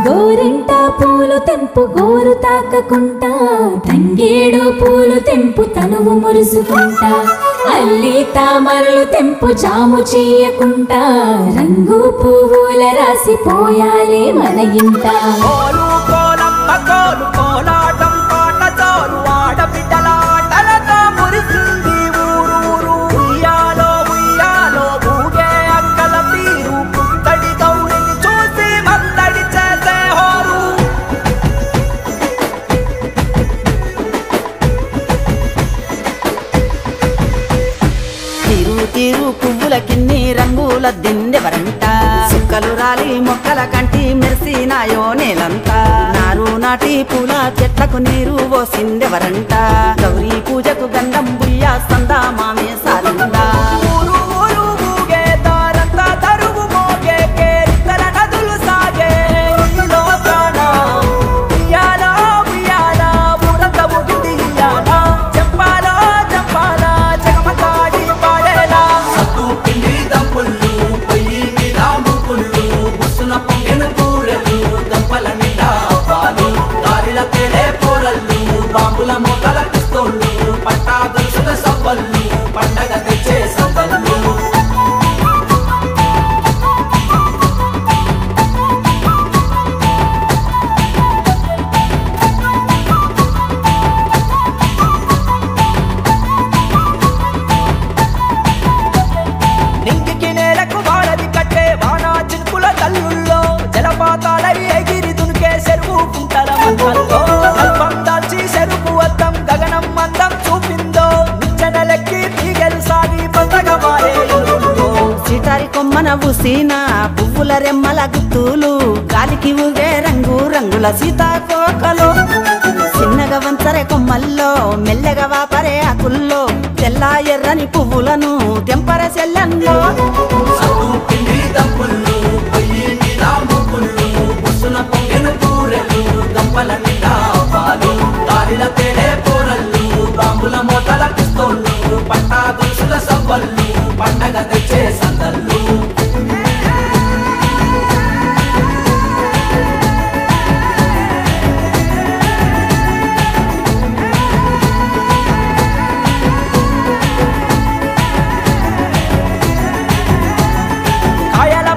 గోరింట పూలు తెంపు గోరు తాకకుంటా తంగేడు పూలు తెంపు తనువు మురుసుకుంటా అల్లి తామరలు తెంపు జాము చేయకుంటా రంగు పువ్వుల రాసి పోయాలే మన ఇంట తీరు పువ్వుల కిన్ని రంగుల దిండెవరంట సుక్కలు రాలి మొక్కల కంటి మెరిసినాయో నేలంతా నారు నాటి పూల చెట్లకు నీరు పోసిందెవరంట గౌరీ పూజకు గంధం బుయ్య సందా మామే సారిందా పూసిన పువ్వుల రెమ్మల గుత్తులు గాలికి ఊగే రంగు రంగుల సీతాకోకలు చిన్నగా వంచరే కొమ్మల్లో మెల్లగా వాపరే ఆకుల్లో తెల్ల ఎర్రని పువ్వులను తెంపర చెల్లల్లో పండగ తెచ్చే సందల్లు కాయల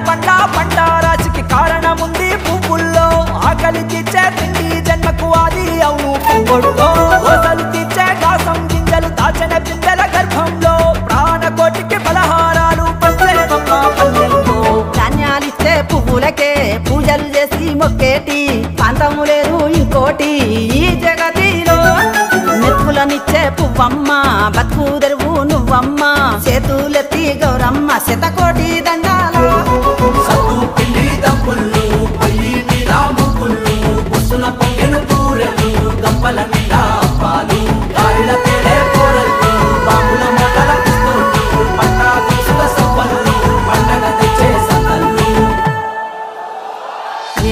పంట రాశికి కారణముంది పువ్వుల్లో ఆకలి తీర్చే తిండి జన్మకు ఆది అవును పువ్వుల్లో ఓసలు తీర్చే కాసం గింజలు దాచిన పిందెల గర్భంలో ప్రాణకోటికి పలహారాలు ధాన్యాలిచ్చే పువ్వులకే పూజలు చేసి మొక్కేటి పాంతము లేదు ఇంకోటి ఈ జగతిలో మెతుకులనిచ్చే పువ్వమ్మ బతుకు తెరువు నువ్వమ్మ చేతులెత్తి గౌరమ్మ శతకోటి దండాలు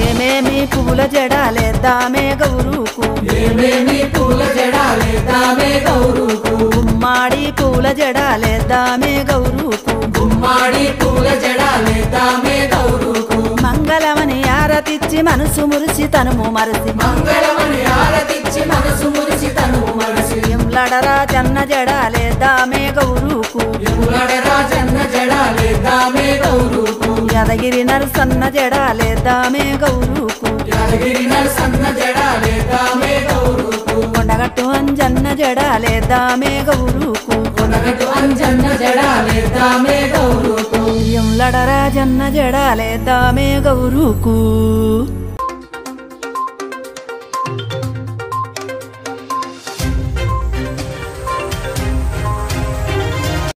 ఏమేమి పూల జడాలేద్దామే గౌరుకు ఏమేమి పూల జడాలేద్దామే గౌరుకు గుమ్మాడి పూల జడాలేద్దామే గౌరుకు గుమ్మాడి పూల జడాలేద్దామే గౌరుకు మంగళమని ఆరతిచ్చి మనసు మురిసి తనుము మరసి మంగళమని ఆరతిచ్చి మనసు మురిసి తనుము మరసి ఎంలడరా జన్న జడాలేద్దామే గౌరుకు ఎంలడరా జన్న జడాలేద్దామే గౌరుకు యాదగిరి నరసన్న జడాలేద్దామే గౌరుకు యాదగిరి నరసన్న జడాలేద్దామే గౌరుకు కొండగట్టు అంజన్న జడాలేద్దామే గౌరుకు కొండగట్టు అంజన్న జడాలేద్దామే గౌరుకు ఎంలడరా జన్న జడాలేద్దామే గౌరుకు